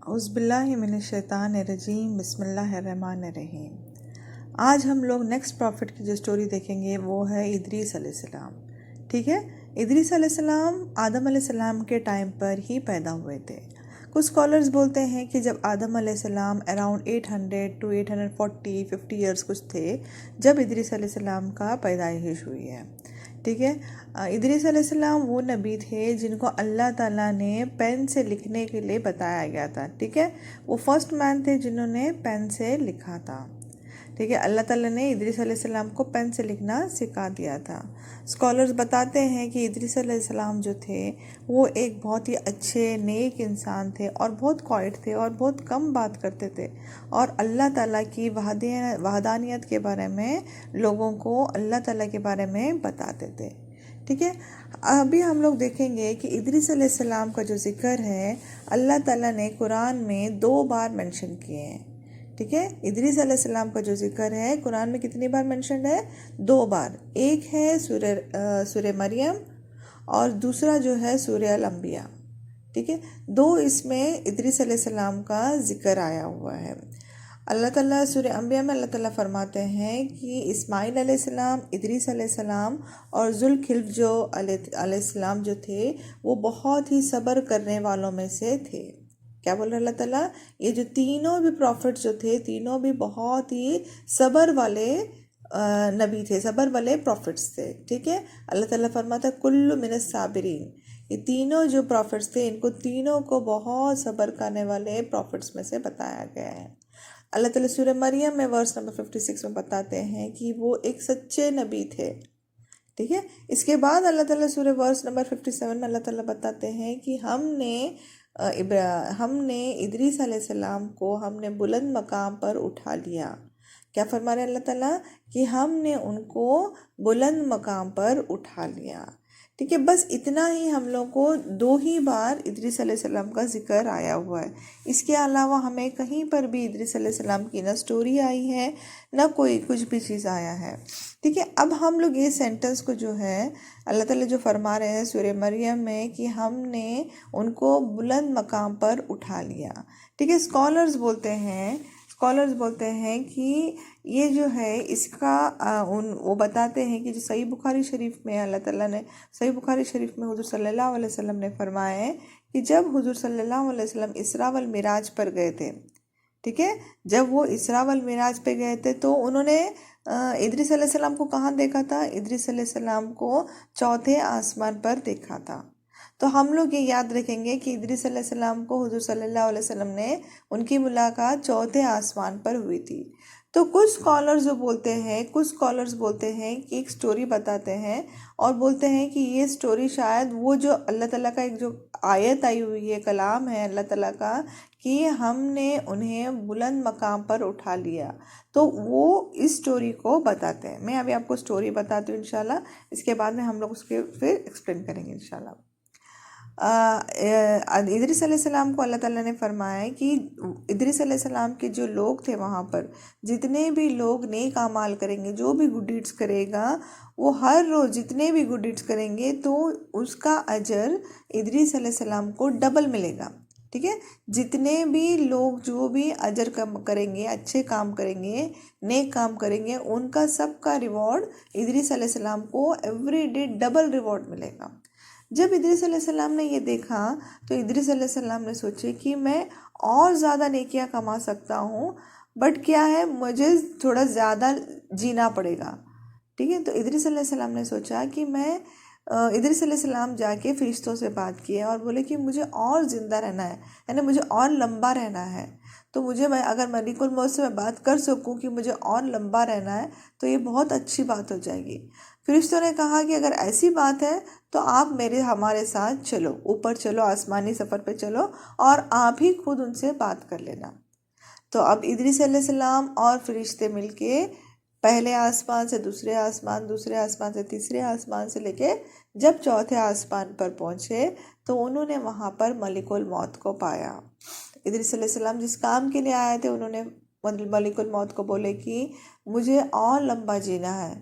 اعوذ باللہ من الشیطان الرجیم، بسم اللہ الرحمن الرحیم۔ آج ہم لوگ نیکسٹ پروفٹ کی جو سٹوری دیکھیں گے وہ ہے ادریس علیہ السلام۔ ٹھیک ہے، ادریس علیہ السلام آدم علیہ السلام کے ٹائم پر ہی پیدا ہوئے تھے۔ کچھ اسکالرز بولتے ہیں کہ جب آدم علیہ السلام اراؤنڈ 800 to 840 50 ایئرس کچھ تھے جب ادریس علیہ السلام کا پیدائش ہوئی ہے۔ ٹھیک ہے، ادریس علیہ السلام وہ نبی تھے جن کو اللہ تعالیٰ نے پین سے لکھنے کے لیے بتایا گیا تھا۔ ٹھیک ہے، وہ فرسٹ مین تھے جنہوں نے پین سے لکھا تھا۔ ٹھیک ہے، اللہ تعالیٰ نے ادریس علیہ السلام کو پین سے لکھنا سکھا دیا تھا۔ اسکالرز بتاتے ہیں کہ ادریس علیہ السلام جو تھے وہ ایک بہت ہی اچھے نیک انسان تھے اور بہت کوائٹ تھے اور بہت کم بات کرتے تھے، اور اللہ تعالیٰ کی وحدانیت کے بارے میں لوگوں کو اللہ تعالیٰ کے بارے میں بتاتے تھے۔ ٹھیک ہے، ابھی ہم لوگ دیکھیں گے کہ ادریس علیہ السلام کا جو ذکر ہے اللہ تعالیٰ نے قرآن میں 2 بار منشن کیے ہیں۔ ٹھیک ہے، ادریس علیہ السلام کا جو ذکر ہے قرآن میں کتنی بار منشنڈ ہے؟ 2 بار۔ ایک ہے سورہ مریم اور دوسرا جو ہے سورہ الانبیاء۔ ٹھیک ہے، 2 اس میں ادریس علیہ السلام کا ذکر آیا ہوا ہے۔ اللہ تعالیٰ سورہ انبیاء میں اللہ تعالیٰ فرماتے ہیں کہ اسماعیل علیہ السلام، ادریس علیہ السلام اور ذوالکفل جو علیہ السلام جو تھے وہ بہت ہی صبر کرنے والوں میں سے تھے۔ کیا بول رہا اللہ تعالیٰ؟ یہ جو تینوں بھی پروفٹ جو تھے تینوں بھی بہت ہی صبر والے نبی تھے، صبر والے پروفٹس تھے۔ ٹھیک ہے، اللہ تعالیٰ فرماتا ہے کل من الصابرین، یہ تینوں جو پروفٹس تھے ان کو تینوں کو بہت صبر کرنے والے پروفٹس میں سے بتایا گیا ہے۔ اللہ تعالیٰ سورہ مریم میں ورس نمبر 56 میں بتاتے ہیں کہ وہ ایک سچے نبی تھے۔ ٹھیک ہے، اس کے بعد اللہ تعالیٰ سورہ ورس نمبر 57 میں اللہ تعالیٰ بتاتے ہیں کہ ہم نے ادریس علیہ السلام کو ہم نے بلند مقام پر اٹھا لیا۔ کیا فرما رہے ہیں اللہ تعالیٰ؟ کہ ہم نے ان کو بلند مقام پر اٹھا لیا۔ ٹھیک ہے، بس اتنا ہی ہم لوگ کو 2 ہی بار ادریس علیہ السلام کا ذکر آیا ہوا ہے۔ اس کے علاوہ ہمیں کہیں پر بھی ادریس علیہ السلام کی نہ سٹوری آئی ہے نہ کوئی کچھ بھی چیز آیا ہے۔ ٹھیک ہے، اب ہم لوگ یہ سینٹنس کو جو ہے اللہ تعالیٰ جو فرما رہے ہیں سورہ مریم میں کہ ہم نے ان کو بلند مقام پر اٹھا لیا۔ ٹھیک ہے، اسکالرز بولتے ہیں کہ یہ جو ہے اس کا وہ بتاتے ہیں کہ جو صحیح بخاری شریف میں اللہ تعالیٰ نے صحیح بخاری شریف میں حضور صلی اللہ علیہ وسلم نے فرمایا ہے کہ جب حضور صلی اللہ علیہ وسلم اسراء والمعراج پر گئے تھے، ٹھیک ہے، جب وہ اسراء والمعراج پہ گئے تھے تو انہوں نے ادریس علیہ السلام کو کہاں دیکھا تھا؟ ادریس علیہ السلام کو 4تھے آسمان پر دیکھا تھا۔ تو ہم لوگ یہ یاد رکھیں گے کہ ادریس علیہ السلام کو حضور صلی اللہ علیہ وسلم نے ان کی ملاقات 4تھے آسمان پر ہوئی تھی۔ تو کچھ اسکالرز بولتے ہیں کہ ایک سٹوری بتاتے ہیں اور بولتے ہیں کہ یہ سٹوری شاید وہ جو اللہ تعالیٰ کا ایک جو آیت آئی ہوئی ہے، کلام ہے اللہ تعالیٰ کا کہ ہم نے انہیں بلند مقام پر اٹھا لیا، تو وہ اس سٹوری کو بتاتے ہیں۔ میں ابھی آپ کو سٹوری بتاتی ہوں انشاءاللہ، اس کے بعد میں ہم لوگ اس کے پھر ایکسپلین کریں گے انشاءاللہ۔ ادریس علیہ السلام کو اللہ تعالیٰ نے فرمایا ہے کہ ادریس علیہ السلام کے جو لوگ تھے وہاں پر جتنے بھی لوگ نیک اعمال کریں گے، جو بھی گڈ ڈیڈس کرے گا، وہ ہر روز جتنے بھی گڈ ڈیڈس کریں گے تو اس کا اجر ادریس علیہ السلام کو ڈبل ملے گا۔ ٹھیک ہے، جتنے بھی لوگ جو بھی اجر کریں گے، اچھے کام کریں گے، نیک کام کریں گے، ان کا سب کا ریوارڈ ادریس علیہ السلام کو ایوری ڈے ڈبل ریوارڈ ملے گا۔ جب ادریس علیہ السلام نے یہ دیکھا تو ادریس علیہ السلام نے سوچے کہ میں اور زیادہ نیکیاں کما سکتا ہوں، بٹ کیا ہے مجھے تھوڑا زیادہ جینا پڑے گا۔ ٹھیک ہے، تو ادریس علیہ السلام نے سوچا کہ ادریس علیہ السلام جا کے فرشتوں سے بات کی اور بولے کہ مجھے اور زندہ رہنا ہے، یعنی مجھے اور لمبا رہنا ہے، تو اگر ملک الموت سے میں بات کر سکوں کہ مجھے اور لمبا رہنا ہے تو یہ بہت اچھی بات ہو جائے گی۔ فرشتوں نے کہا کہ اگر ایسی بات ہے تو آپ ہمارے ساتھ چلو، اوپر چلو، آسمانی سفر پہ چلو اور آپ ہی خود ان سے بات کر لینا۔ تو اب ادریس علیہ السلام اور فرشتے مل کے پہلے آسمان سے دوسرے آسمان، دوسرے آسمان سے تیسرے آسمان سے لے کے جب 4تھے آسمان پر پہنچے تو انہوں نے وہاں پر ملک الموت کو پایا۔ ادریس علیہ السلام جس کام کے لیے آئے تھے انہوں نے ملک الموت کو بولے کہ مجھے اور لمبا جینا ہے،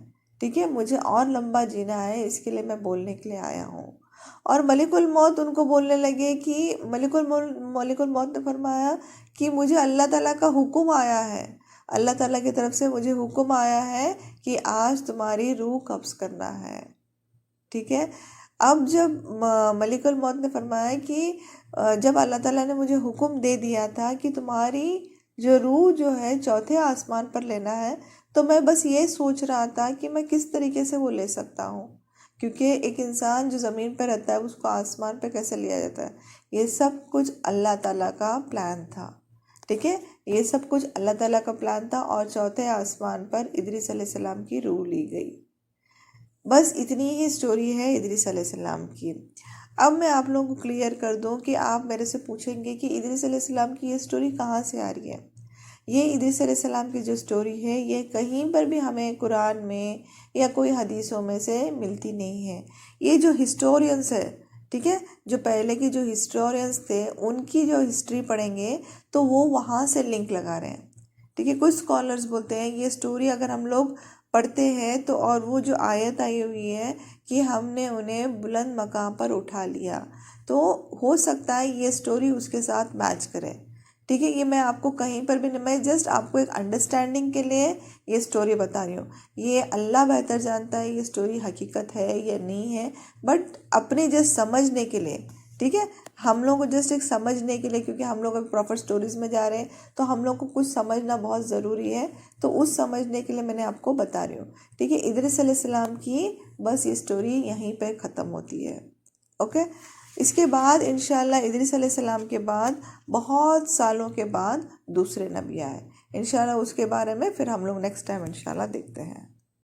ٹھیک ہے، مجھے اور لمبا جینا ہے، اس کے لیے میں بولنے کے لیے آیا ہوں۔ اور ملک الموت ان کو بولنے لگے کہ ملک الموت نے فرمایا کہ مجھے اللہ تعالیٰ کا حکم آیا ہے، اللہ تعالیٰ کی طرف سے مجھے حکم آیا ہے کہ آج تمہاری روح قبض کرنا ہے، ٹھیک ہے۔ اب جب ملک الموت نے فرمایا کہ جب اللہ تعالیٰ نے مجھے حکم دے دیا تھا کہ تمہاری جو روح جو ہے چوتھے آسمان پر لینا ہے، تو میں بس یہ سوچ رہا تھا کہ میں کس طریقے سے وہ لے سکتا ہوں، کیونکہ ایک انسان جو زمین پہ رہتا ہے اس کو آسمان پہ کیسے لیا جاتا ہے؟ یہ سب کچھ اللہ تعالیٰ کا پلان تھا، ٹھیک ہے، یہ سب کچھ اللہ تعالیٰ کا پلان تھا، اور چوتھے آسمان پر ادریس علیہ السلام کی روح لی گئی۔ بس اتنی ہی سٹوری ہے ادریس علیہ السلام کی۔ اب میں آپ لوگوں کو کلیئر کر دوں کہ آپ میرے سے پوچھیں گے کہ ادریس علیہ السلام کی یہ سٹوری کہاں سے آ رہی ہے۔ یہ ادریس علیہ السلام کی جو سٹوری ہے یہ کہیں پر بھی ہمیں قرآن میں یا کوئی حدیثوں میں سے ملتی نہیں ہے۔ یہ جو ہسٹورینس ہے، ٹھیک ہے، جو پہلے کی جو ہسٹورینس تھے ان کی جو ہسٹری پڑھیں گے تو وہ وہاں سے لنک لگا رہے ہیں، ٹھیک ہے۔ کچھ اسکالرز بولتے ہیں یہ سٹوری اگر ہم لوگ پڑھتے ہیں تو اور وہ جو آیت آئی ہوئی ہے کہ ہم نے انہیں بلند مقام پر اٹھا لیا، تو ہو سکتا ہے یہ سٹوری اس کے ساتھ میچ کرے، ٹھیک ہے۔ یہ میں آپ کو کہیں پر بھی نہیں، میں جسٹ آپ کو ایک انڈرسٹینڈنگ کے لیے یہ سٹوری بتا رہی ہوں۔ یہ اللہ بہتر جانتا ہے یہ سٹوری حقیقت ہے یا نہیں ہے، بٹ اپنے جسٹ سمجھنے کے لیے، ٹھیک ہے، ہم لوگوں کو جسٹ ایک سمجھنے کے لیے، کیونکہ ہم لوگ اب پراپر سٹوریز میں جا رہے ہیں تو ہم لوگ کو کچھ سمجھنا بہت ضروری ہے، تو اس سمجھنے کے لیے میں نے آپ کو بتا رہی ہوں، ٹھیک ہے۔ ادریس علیہ السلام کی بس یہ سٹوری یہیں پہ ختم ہوتی ہے، اوکے۔ اس کے بعد انشاءاللہ ادریس علیہ السلام کے بعد بہت سالوں کے بعد دوسرے نبی آئے، انشاءاللہ اس کے بارے میں پھر ہم لوگ نیکسٹ ٹائم انشاءاللہ دیکھتے ہیں۔